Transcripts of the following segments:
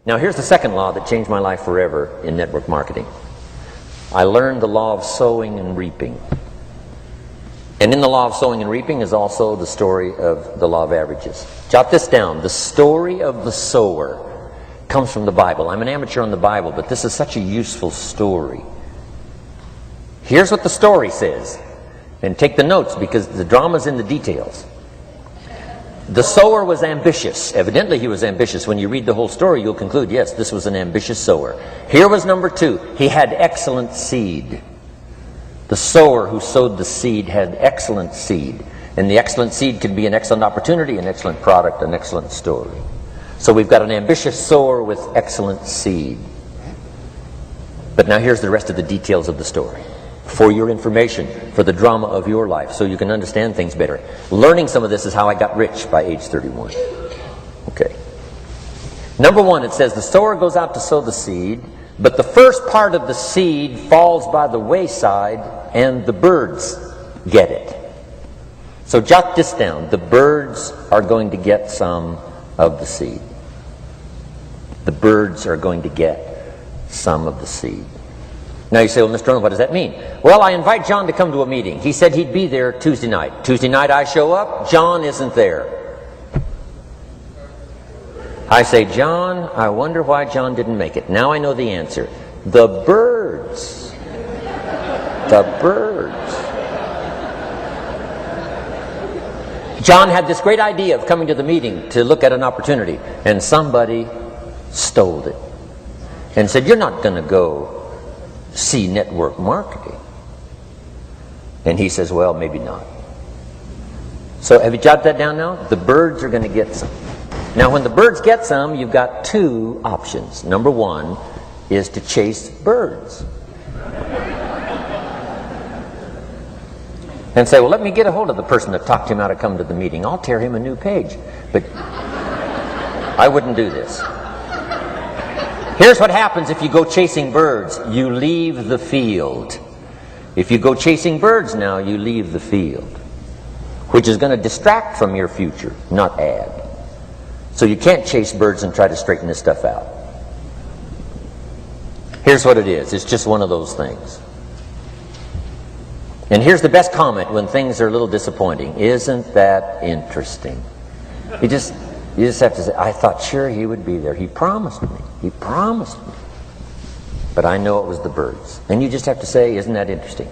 Now here's the second law that changed my life forever in network marketing. I learned the law of sowing and reaping. And in the law of sowing and reaping is also the story of the law of averages. Jot this down. The story of the sower comes from the Bible. I'm an amateur on the Bible, but this is such a useful story. Here's what the story says. And take the notes because the drama's in the details. The sower was ambitious. Evidently he was ambitious. When you read the whole story, you'll conclude, yes, this was an ambitious sower. Here was number two. He had excellent seed. The sower who sowed the seed had excellent seed. And the excellent seed could be an excellent opportunity, an excellent product, an excellent story. So we've got an ambitious sower with excellent seed. But now here's the rest of the details of the story. For your information, for the drama of your life, so you can understand things better. Learning some of this is how I got rich by age 31. Okay. Number one, it says the sower goes out to sow the seed, but the first part of the seed falls by the wayside and the birds get it. So jot this down. The birds are going to get some of the seed. The birds are going to get some of the seed. Now you say, well, Mr. Arnold, what does that mean? Well, I invite John to come to a meeting. He said he'd be there Tuesday night. Tuesday night I show up, John isn't there. I say, John, I wonder why John didn't make it. Now I know the answer. The birds. The birds. John had this great idea of coming to the meeting to look at an opportunity, and somebody stole it and said, you're not going to go see network marketing. And he says, well, maybe not. So have you jotted that down now? The birds are going to get some. Now when the birds get some, you've got two options. Number one is to chase birds. And say, well, let me get a hold of the person that talked him out of coming to the meeting. I'll tear him a new page. But I wouldn't do this. Here's what happens if you go chasing birds. You leave the field. If you go chasing birds now, you leave the field, which is going to distract from your future, not add. So you can't chase birds and try to straighten this stuff out. Here's what it is. It's just one of those things. And here's the best comment when things are a little disappointing. Isn't that interesting? You just have to say, I thought sure he would be there. He promised me. He promised me. But I know it was the birds. And you just have to say, isn't that interesting?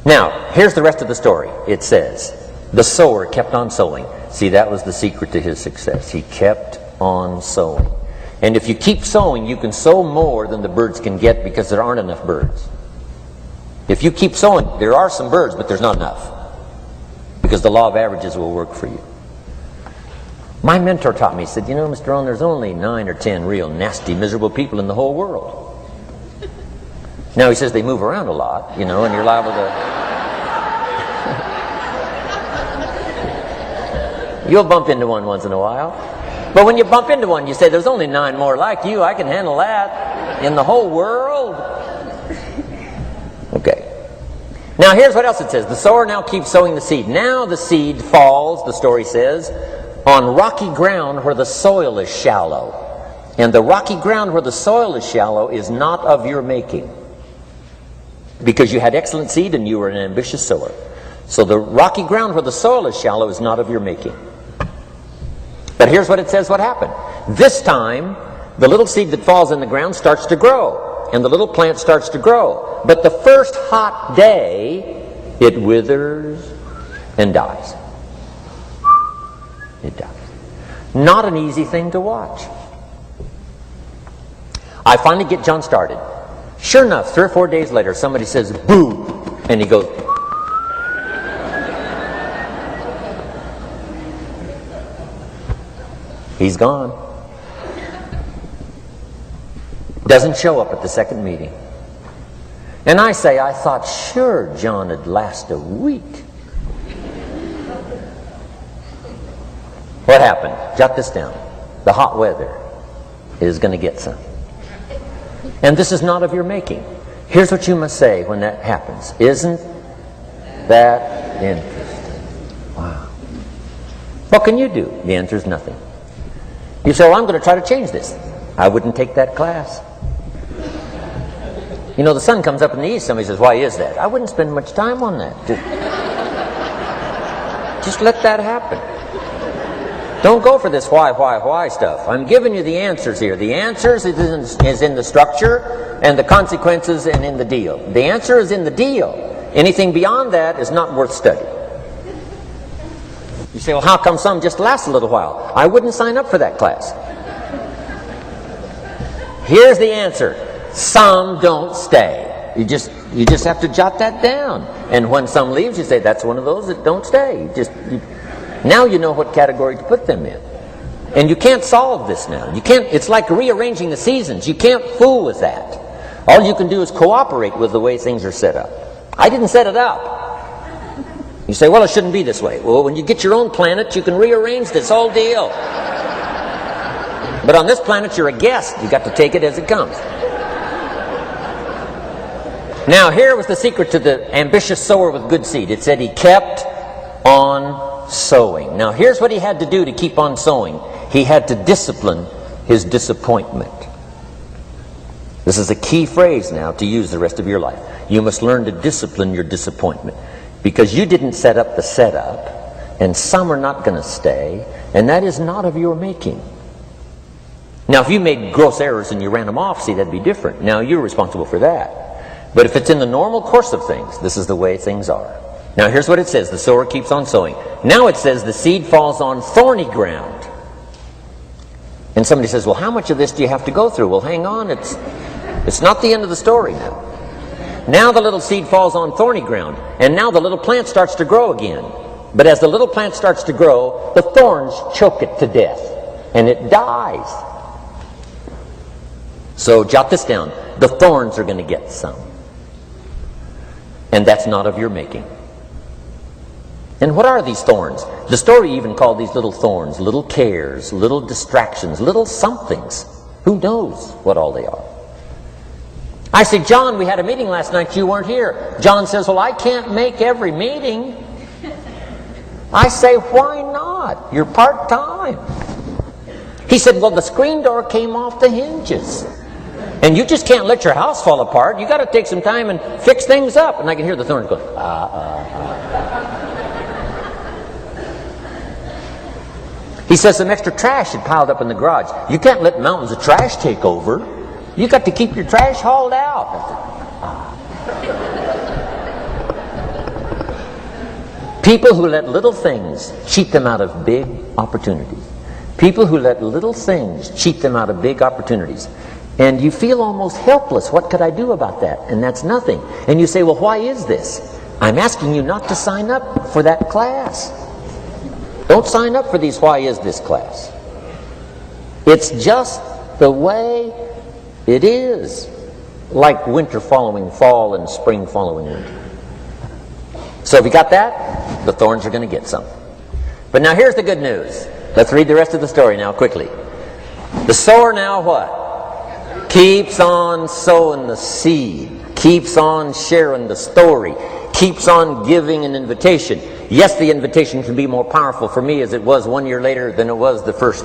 Now, here's the rest of the story. It says, the sower kept on sowing. See, that was the secret to his success. He kept on sowing. And if you keep sowing, you can sow more than the birds can get because there aren't enough birds. If you keep sowing, there are some birds, but there's not enough. Because the law of averages will work for you. My mentor taught me, he said, you know, Mr. Owen, there's only 9 or 10 real nasty, miserable people in the whole world. Now he says they move around a lot, you know, and you're liable to... You'll bump into one once in a while. But when you bump into one, you say, there's only 9 more like you. I can handle that in the whole world. Okay. Now here's what else it says. The sower now keeps sowing the seed. Now the seed falls, the story says, on rocky ground where the soil is shallow. And the rocky ground where the soil is shallow is not of your making. Because you had excellent seed and you were an ambitious sower. So the rocky ground where the soil is shallow is not of your making. But here's what it says what happened. This time, the little seed that falls in the ground starts to grow. And the little plant starts to grow. But the first hot day, it withers and dies. It dies. Not an easy thing to watch. I finally get John started. Sure enough, 3 or 4 days later, somebody says, boo! And he goes... He's gone. Doesn't show up at the second meeting. And I say, I thought sure John would last a week. What happened? Jot this down. The hot weather is going to get some. And this is not of your making. Here's what you must say when that happens. Isn't that interesting? Wow. What can you do? The answer is nothing. You say, well, I'm going to try to change this. I wouldn't take that class. You know, the sun comes up in the east. Somebody says, why is that? I wouldn't spend much time on that. Just let that happen. Don't go for this why stuff. I'm giving you the answers here. The answers is in the structure and the consequences and in the deal. The answer is in the deal. Anything beyond that is not worth study. You say, well, how come some just last a little while? I wouldn't sign up for that class. Here's the answer. Some don't stay. You just have to jot that down. And when some leaves, you say, that's one of those that don't stay. Now you know what category to put them in. And you can't solve this now. You can't. It's like rearranging the seasons. You can't fool with that. All you can do is cooperate with the way things are set up. I didn't set it up. You say, well, it shouldn't be this way. Well, when you get your own planet, you can rearrange this whole deal. But on this planet, you're a guest. You got to take it as it comes. Now, here was the secret to the ambitious sower with good seed. It said he kept on sowing. Now, here's what he had to do to keep on sowing. He had to discipline his disappointment. This is a key phrase now to use the rest of your life. You must learn to discipline your disappointment, because you didn't set up the setup, and some are not going to stay, and that is not of your making. Now, if you made gross errors and you ran them off, see, that'd be different. Now, you're responsible for that. But if it's in the normal course of things, this is the way things are. Now, here's what it says. The sower keeps on sowing. Now it says the seed falls on thorny ground. And somebody says, well, how much of this do you have to go through? Well, hang on. It's not the end of the story now. Now the little seed falls on thorny ground. And now the little plant starts to grow again. But as the little plant starts to grow, the thorns choke it to death. And it dies. So jot this down. The thorns are going to get some. And that's not of your making. And what are these thorns? The story even called these little thorns, little cares, little distractions, little somethings. Who knows what all they are? I say, John, we had a meeting last night, you weren't here. John says, well, I can't make every meeting. I say, why not? You're part-time. He said, well, the screen door came off the hinges. And you just can't let your house fall apart. You got to take some time and fix things up. And I can hear the thorns going, He says some extra trash had piled up in the garage. You can't let mountains of trash take over. You got to keep your trash hauled out. People who let little things cheat them out of big opportunities. People who let little things cheat them out of big opportunities. And you feel almost helpless. What could I do about that? And that's nothing. And you say, well, why is this? I'm asking you not to sign up for that class. Don't sign up for these why is this class. It's just the way it is. Like winter following fall and spring following winter. So if you got that, the thorns are going to get some. But now here's the good news. Let's read the rest of the story now quickly. The sower now what? Keeps on sowing the seed. Keeps on sharing the story. Keeps on giving an invitation. Yes, the invitation can be more powerful for me as it was 1 year later than it was the first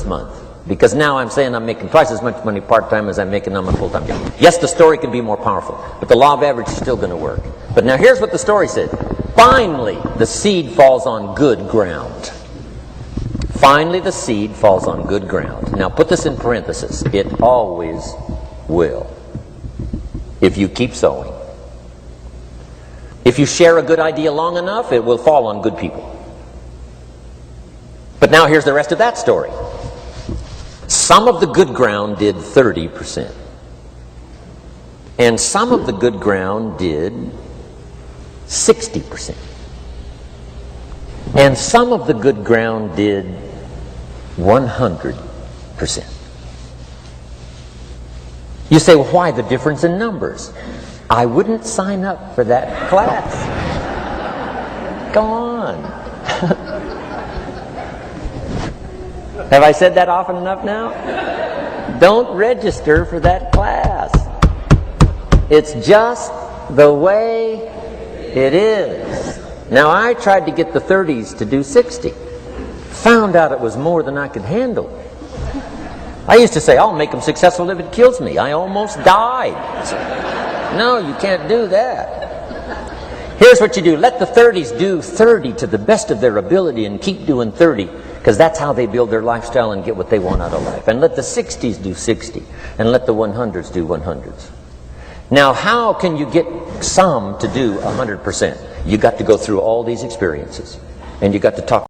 month. Because now I'm saying I'm making twice as much money part-time as I'm making on my full-time job. Yes, the story can be more powerful, but the law of average is still going to work. But now here's what the story said. Finally, the seed falls on good ground. Finally, the seed falls on good ground. Now put this in parentheses. It always will. If you keep sowing. If you share a good idea long enough, it will fall on good people. But now here's the rest of that story. Some of the good ground did 30%. And some of the good ground did 60%. And some of the good ground did 100%. You say, well, why the difference in numbers? I wouldn't sign up for that class. Go on. Have I said that often enough now? Don't register for that class. It's just the way it is. Now, I tried to get the 30s to do 60. Found out it was more than I could handle. I used to say, I'll make them successful if it kills me. I almost died. No, you can't do that. Here's what you do. Let the 30s do 30 to the best of their ability and keep doing 30, because that's how they build their lifestyle and get what they want out of life. And let the 60s do 60, and let the 100s do 100s. Now, how can you get some to do 100%? You got to go through all these experiences, and you got to talk